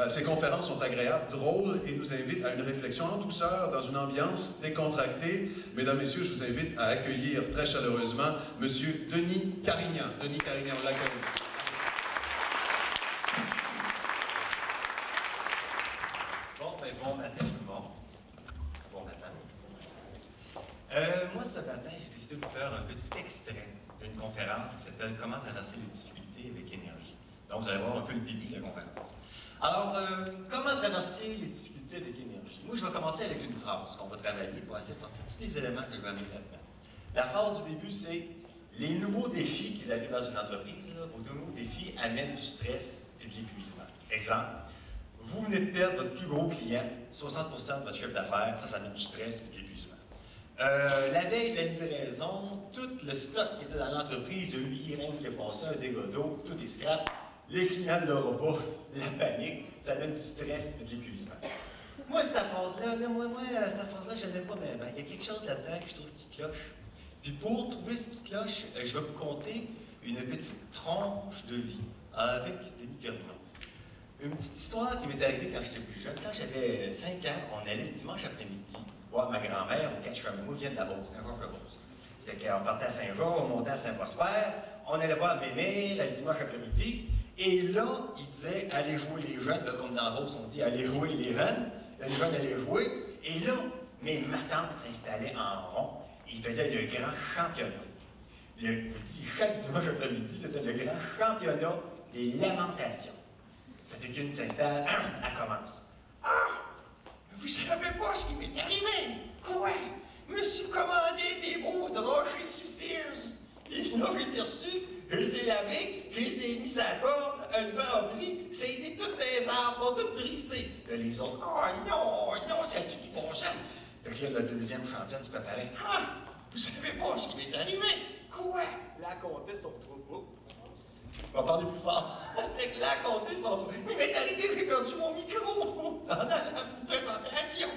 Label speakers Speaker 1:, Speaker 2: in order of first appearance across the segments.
Speaker 1: Ces conférences sont agréables, drôles et nous invitent à une réflexion en douceur, dans une ambiance décontractée. Mesdames, Messieurs, je vous invite à accueillir très chaleureusement M. Denis Carignan. Denis Carignan, on l'accueille.
Speaker 2: Bon matin tout le monde. Bon matin. Moi, ce matin, j'ai décidé de vous faire un petit extrait d'une conférence qui s'appelle « Comment traverser les difficultés avec énergie ». Donc, vous allez voir un peu le début de la conférence. Alors, comment traverser les difficultés avec énergie? Moi, je vais commencer avec une phrase qu'on va travailler pour essayer de sortir tous les éléments que je vais amener là-dedans. La phrase du début, c'est « Les nouveaux défis qui arrivent dans une entreprise, là, vos nouveaux défis amènent du stress et de l'épuisement. » Exemple. Vous venez de perdre votre plus gros client, 60% de votre chiffre d'affaires, ça met du stress et de l'épuisement. La veille de la livraison, tout le stock qui était dans l'entreprise, il y a eu l'irène qui est passé, un dégât d'eau, tout est scrap, les clients ne l'auront pas, la panique, ça met du stress et de l'épuisement. Moi, cette phrase-là, cette phrase-là, je ne l'aime pas, mais il y a quelque chose là-dedans que je trouve qui cloche. Puis pour trouver ce qui cloche, je vais vous conter une petite tranche de vie avec Denis Carignan. Une petite histoire qui m'est arrivée quand j'étais plus jeune. Quand j'avais 5 ans, on allait le dimanche après-midi voir ma grand-mère au 4 chemins. Moi, je viens de la Beauce, Saint-Georges-de-Beauce. C'était qu'on partait à Saint-Georges, on montait à Saint-Prosper, on allait voir Mémé le dimanche après-midi. Et là, il disait, allez jouer les jeunes. Là, comme dans la Beauce, on dit, allez jouer les jeunes. Les jeunes allaient jouer. Et là, ma tante s'installait en rond. Il faisait le grand championnat. Je vous dis, chaque dimanche après-midi, c'était le grand championnat des lamentations. Ça fait qu'une s'installe, elle commence. Ah! Vous savez pas ce qui m'est arrivé? Quoi? Je me suis commandé des beaux draps chez Sears. Et là, je les ai reçus, je les ai lavés, je les ai mis à la corde, le vent a pris, ça a été toutes les arbres, sont toutes brisées. Là, les autres, oh non, ça a été du bon sens. Fait que là, la deuxième championne se préparait. Ah! Vous savez pas ce qui m'est arrivé? Quoi? La comtesse, on trouve pas. On va parler plus fort. Avec la comtesse, on trouve. Il m'est arrivé, j'ai perdu mon micro pendant la présentation.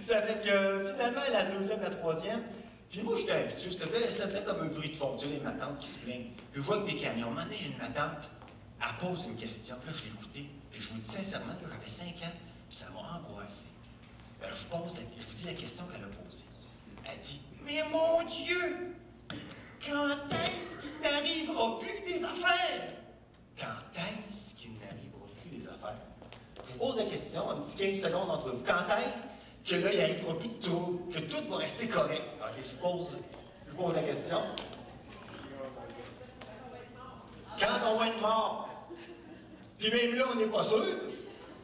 Speaker 2: Ça fait que finalement, la deuxième, la troisième. Puis moi, j'étais habitué. Ça faisait comme un bruit de fond. Tu sais, les matantes qui se plaignent. Puis je vois que mes camions. M'en est une matante. Elle pose une question. Puis là, je l'ai écoutée. Puis je vous dis sincèrement, j'avais 5 ans. Puis ça m'a angoissé. Je vous dis la question qu'elle a posée. Elle dit, mais mon Dieu! Quand est-ce qu'il n'arrivera plus que des affaires? Quand est-ce qu'il n'arrivera plus des affaires? Je vous pose la question, un petit 15 secondes entre vous. Quand est-ce que là, il n'arrivera plus de trouble, que tout va rester correct? Ok, je vous pose la question. Quand on va être mort. Puis même là, on n'est pas sûr.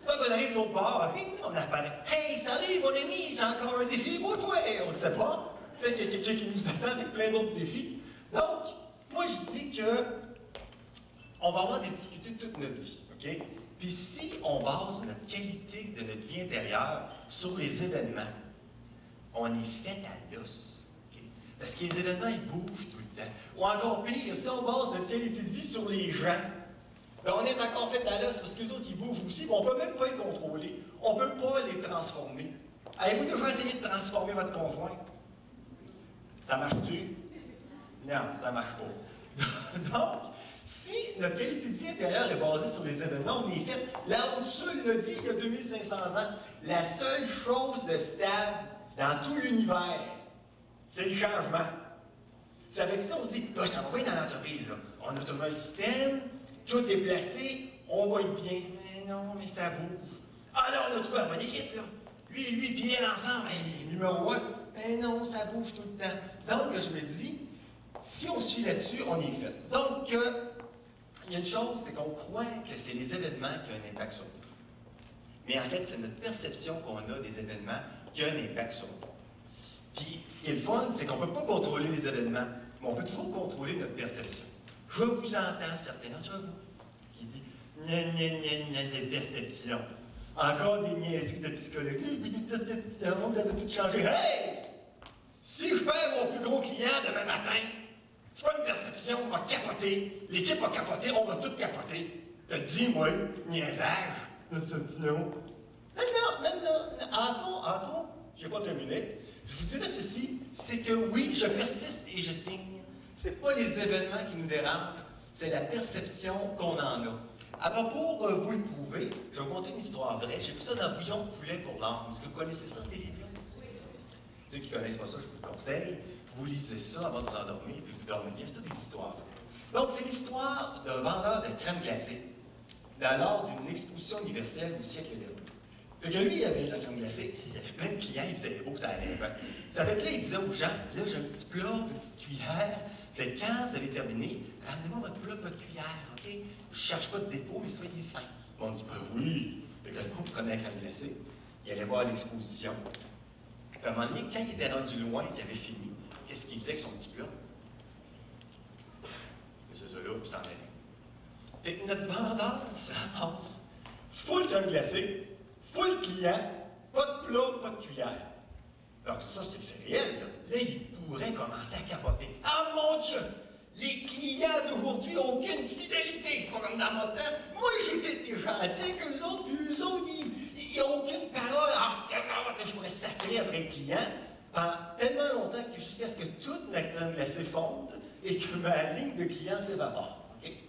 Speaker 2: Quand on arrive de l'autre bord, on apparaît. Hey, salut mon ami, j'ai encore un défi pour toi. On ne le sait pas. Peut-être qu'il y a quelqu'un qui nous attend avec plein d'autres défis. Donc, moi, je dis que on va avoir des difficultés toute notre vie, OK? Puis si on base notre qualité de notre vie intérieure sur les événements, on est fait à l'os, OK? Parce que les événements, ils bougent tout le temps. Ou encore pire, si on base notre qualité de vie sur les gens, ben on est encore fait à l'os parce que les autres, ils bougent aussi, mais on ne peut même pas les contrôler. On ne peut pas les transformer. Avez-vous déjà essayé de transformer votre conjoint? Ça marche-tu? Non, ça ne marche pas. Donc, si notre qualité de vie intérieure est basée sur les événements, on est fait. Lao Tzu l'a dit il y a 2500 ans, la seule chose de stable dans tout l'univers, c'est le changement. C'est avec ça, on se dit, là, ça va bien dans l'entreprise, là. On a trouvé un système, tout est placé, on va être bien. Mais non, mais ça bouge. Ah là, on a trouvé la bonne équipe, là. Lui, puis elle ensemble, numéro 1. Mais non, ça bouge tout le temps. Donc, je me dis, si on suit là-dessus, on est fait. Donc, il y a une chose, c'est qu'on croit que c'est les événements qui ont un impact sur nous. Mais en fait, c'est notre perception qu'on a des événements qui a un impact sur nous. Puis, ce qui est le fun, c'est qu'on ne peut pas contrôler les événements, mais on peut toujours contrôler notre perception. Je vous entends, certains d'entre vous, qui disent « Gna, des perceptions. » Encore des niaiseries de psychologie, vous avez tout changé. Hey! Si je perds mon plus gros client demain matin, c'est pas une perception, on va capoter. L'équipe va capoter, on va tout capoter. Te le dis, moi, niaisage. Perception. Non. Attends, j'ai pas terminé. Je vous dirais ceci, c'est que oui, je persiste et je signe. C'est pas les événements qui nous dérangent, c'est la perception qu'on en a. Alors, pour vous le prouver, je vais vous conter une histoire vraie. J'ai pris ça dans Bouillon de poulet pour l'âme. Est-ce que vous connaissez ça, ces livres-là? Ceux qui ne connaissent pas ça, je vous le conseille. Vous lisez ça avant de vous endormir, puis vous dormez bien. C'est toutes des histoires vraies. Donc, c'est l'histoire d'un vendeur de crème glacée lors d'une exposition universelle au siècle dernier. Fait que lui, il avait la crème glacée, il avait plein de clients, il faisait beau, ça allait bien. Ça fait que là, il disait aux gens, là, j'ai un petit plat, une petite cuillère. Fait que quand vous avez terminé, ramenez-moi votre plat, votre cuillère, OK? Je ne cherche pas de dépôt, mais soyez fin. On dit, ben oui. Fait que le coup, il prenait la crème glacée, il allait voir l'exposition. Puis à un moment donné, quand il était rendu loin, il avait fini, qu'est-ce qu'il faisait avec son petit plat? C'est ça là, puis s'en allait. Fait que notre vendeur se ramasse, full crème glacée, full client, pas de plat, pas de cuillère. Donc ça, c'est réel, là. Là, il pourrait commencer à capoter. Ah mon Dieu! Les clients d'aujourd'hui n'ont aucune fidélité. C'est pas comme dans mon temps. Moi, j'ai été gentil avec eux autres, puis eux autres, ils n'ont aucune parole. Ah, je pourrais sacrer après le client pendant tellement longtemps que jusqu'à ce que toute ma crème glacée fonde et que ma ligne de clients s'évapore. Okay?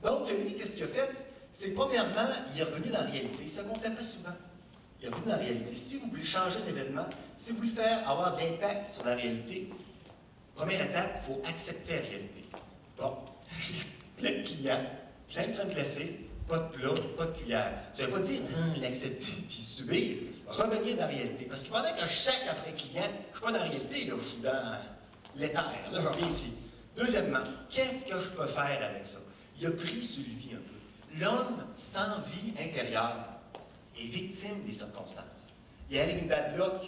Speaker 2: Donc, lui, qu'est-ce qu'il a fait? C'est premièrement, il est revenu dans la réalité. Ça qu'on ne fait pas souvent. Il est revenu dans la réalité. Si vous voulez changer l'événement, si vous voulez faire avoir de l'impact sur la réalité, première étape, il faut accepter la réalité. Bon, j'ai plein de clients, plein de crème glacée, pas de plat, pas de cuillère. Ça ne veut pas dire l'accepter puis subir. Revenir dans la réalité. Parce que pendant que je sac après client, je ne suis pas dans la réalité, là, je suis dans l'éther. Là, je reviens ici. Deuxièmement, qu'est-ce que je peux faire avec ça? Il a pris sur lui un peu. L'homme sans vie intérieure est victime des circonstances. Il arrive une bad luck,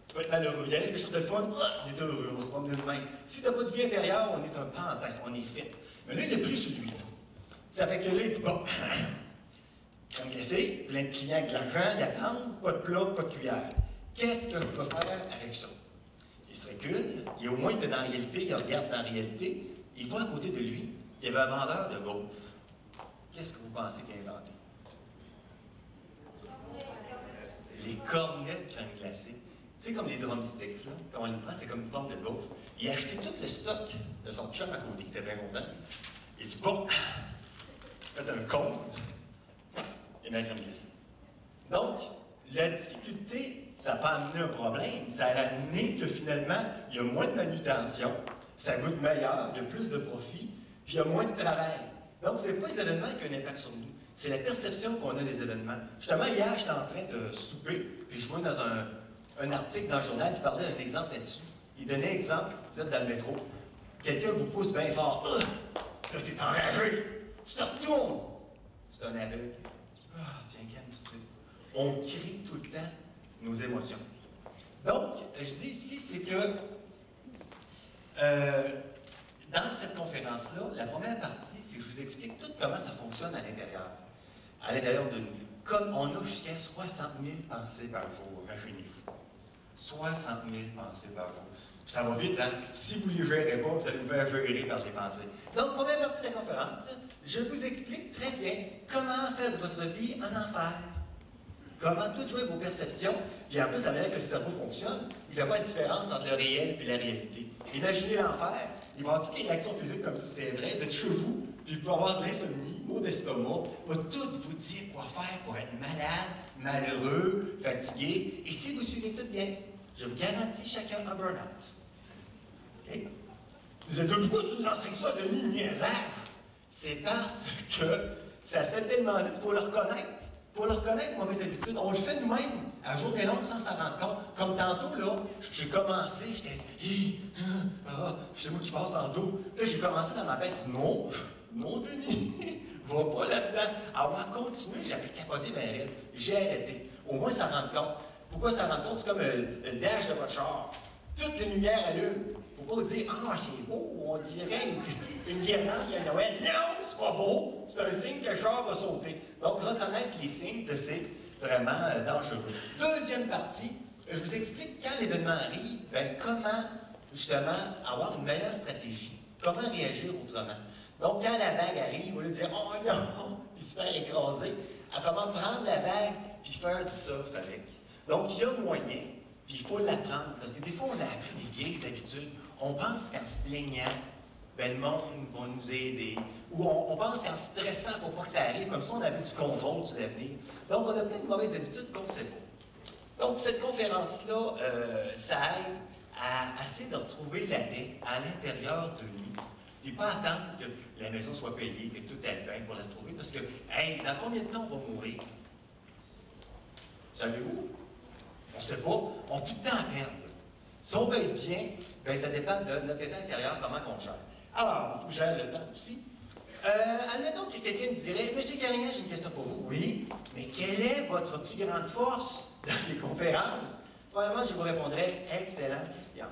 Speaker 2: il va être malheureux. Il arrive quelque chose de fun, il est heureux, on va se promener de même. Si tu n'as pas de vie intérieure, on est un pantin, on est fit. Mais là, il a pris sur lui. Ça fait que là, il dit, bon, crème glacée, plein de clients avec de l'argent, ils attendent, pas de plat, pas de cuillère. Qu'est-ce que je peux faire avec ça? Il se recule, et au moins il était dans la réalité, il regarde dans la réalité, il voit à côté de lui, il y avait un vendeur de gaufres. Qu'est-ce que vous pensez qu'il a inventé? Les cornets de crème glacée. Tu sais, comme les drumsticks, là, quand on les prend, c'est comme une forme de gaufre. Il a acheté tout le stock de son chum à côté, qui était bien content. Il dit, bon, faites un compte, et met la crème glacée. Donc, la difficulté, ça n'a pas amené un problème, ça a amené que finalement, il y a moins de manutention, ça goûte meilleur, il y a plus de profit, puis il y a moins de travail. Donc, ce n'est pas les événements qui ont un impact sur nous, c'est la perception qu'on a des événements. Justement, hier, j'étais en train de souper, puis je vois dans un article dans le journal qui parlait d'un exemple là-dessus. Il donnait exemple, vous êtes dans le métro, quelqu'un vous pousse bien fort, là, tu es enragé, tu te retournes. C'est un aveugle. Tiens, calme tout de suite. On crie tout le temps nos émotions. Donc, je dis ici, c'est que dans cette conférence-là, la première partie, c'est que je vous explique tout comment ça fonctionne à l'intérieur. À l'intérieur de nous. Comme on a jusqu'à 60 000 pensées par jour, imaginez-vous. 60 000 pensées par jour. Puis ça va vite, hein? Si vous ne les gérez pas, vous allez vous faire gérer par les pensées. Donc, première partie de la conférence, je vous explique très bien comment faire de votre vie un enfer. Comment tout jouer vos perceptions. Puis en plus, la manière que le cerveau fonctionne, il ne fait pas de différence entre le réel et la réalité. Imaginez l'enfer, il va y avoir toutes les réactions physiques comme si c'était vrai. Vous êtes chez vous, puis vous pouvez avoir de l'insomnie, maux d'estomac, va tout vous dire quoi faire pour être malade, malheureux, fatigué. Et si vous suivez tout bien, je vous garantis chacun un burn-out. OK? Vous êtes pourquoi tu nous enseignes ça, Denis, niaisage? C'est parce que ça se fait tellement vite, il faut le reconnaître. Il faut le reconnaître, mauvaises habitudes. On le fait nous-mêmes, à jour et long, sans s'en rendre compte. Comme tantôt, là, j'ai commencé, j'étais c'est moi qui passe tantôt. Là, j'ai commencé dans ma tête, non, Denis, va pas là-dedans. Avoir continué, j'avais capoté bien raide. J'ai arrêté. Au moins, ça rend compte. Pourquoi ça rend compte? C'est comme le dash de votre char. Toutes les lumières allument. Il ne faut pas dire, c'est beau, on dirait une guirlande à Noël. Non, c'est pas beau. C'est un signe que le char va sauter. Donc, reconnaître les signes, c'est vraiment dangereux. Deuxième partie, je vous explique quand l'événement arrive, comment, justement, avoir une meilleure stratégie. Comment réagir autrement. Donc, quand la vague arrive, au lieu de dire, oh non, puis se faire écraser, à comment prendre la vague, puis faire du surf avec. Donc, il y a moyen. Puis il faut l'apprendre, parce que des fois, on a appris des vieilles habitudes. On pense qu'en se plaignant, ben, le monde va nous aider. Ou on pense qu'en stressant, il ne faut pas que ça arrive, comme ça on avait du contrôle sur l'avenir. Donc, on a plein de mauvaises habitudes qu'on ne sait pas. Donc, cette conférence-là, ça aide à essayer de retrouver la paix à l'intérieur de nous. Puis pas attendre que la maison soit payée, que tout aille bien pour la trouver, parce que, hey, dans combien de temps on va mourir? Savez-vous? On ne sait pas. On a tout le temps à perdre. Si on veut être bien, bien, ça dépend de notre état intérieur, comment on gère. Alors, il faut que je gère le temps aussi. Admettons que quelqu'un me dirait, Monsieur Carignan, j'ai une question pour vous. Oui, mais quelle est votre plus grande force dans les conférences? Premièrement, je vous répondrai, excellente question.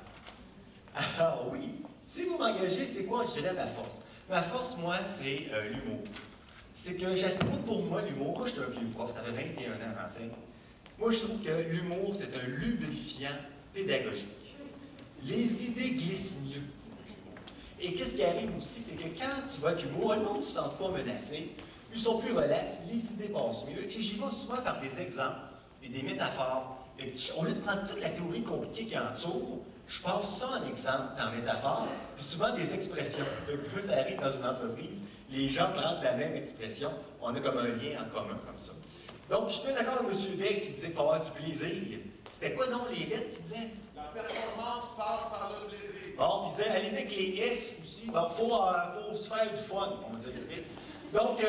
Speaker 2: Alors oui, si vous m'engagez, c'est quoi, je dirais, ma force? Ma force, moi, c'est l'humour. C'est que j'assure pour moi l'humour. Moi, je suis un vieux prof, ça fait 21 ans à enseigner. Moi, je trouve que l'humour, c'est un lubrifiant pédagogique. Les idées glissent mieux. Et qu'est-ce qui arrive aussi, c'est que quand tu vas avec l'humour, le monde ne se sent pas menacé, ils sont plus relax, les idées passent mieux, et j'y vais souvent par des exemples et des métaphores. Et au lieu de prendre toute la théorie compliquée qui entoure, je passe ça en exemple, en métaphore, puis souvent des expressions. Donc, ça arrive dans une entreprise, les gens prennent la même expression, on a comme un lien en commun comme ça. Donc, je suis d'accord avec M. Beck qui disait qu'il faut avoir du plaisir. C'était quoi donc les lettres qui disaient?
Speaker 1: La performance passe par le plaisir.
Speaker 2: Bon, puis il disait, allez-y avec les F aussi, bon, faut se faire du fun, on va dire. Donc,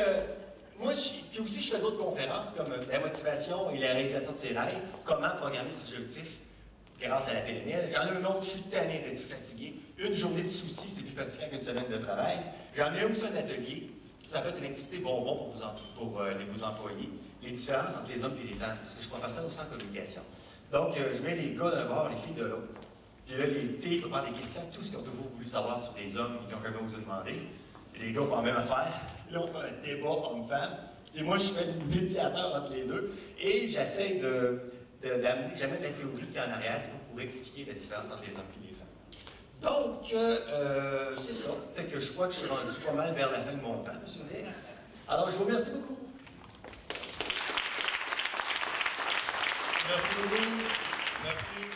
Speaker 2: moi, puis aussi, je fais d'autres conférences comme la motivation et la réalisation de ses rêves, comment programmer ses objectifs grâce à la PNL. J'en ai un autre, je suis tanné d'être fatigué. Une journée de soucis, c'est plus fatigant qu'une semaine de travail. J'en ai un aussi un atelier. Ça peut être une activité bonbon pour vos employés. Les différences entre les hommes et les femmes, parce que je suis professeur aussi en communication. Donc, je mets les gars d'un bord, les filles de l'autre. Puis là, les filles peuvent avoir des questions, tout ce qu'ils ont toujours voulu savoir sur les hommes et qui n'ont jamais osé demander. Et les gars font la même affaire. Là, on fait un débat homme-femme. Puis moi, je fais le médiateur entre les deux. Et j'essaie d'amener jamais de la théorie qui est en arrière pour expliquer la différence entre les hommes et les femmes. Donc, c'est ça. Fait que je crois que je suis rendu pas mal vers la fin de mon temps, M. Day. Alors, je vous remercie beaucoup.
Speaker 1: Merci beaucoup. Merci.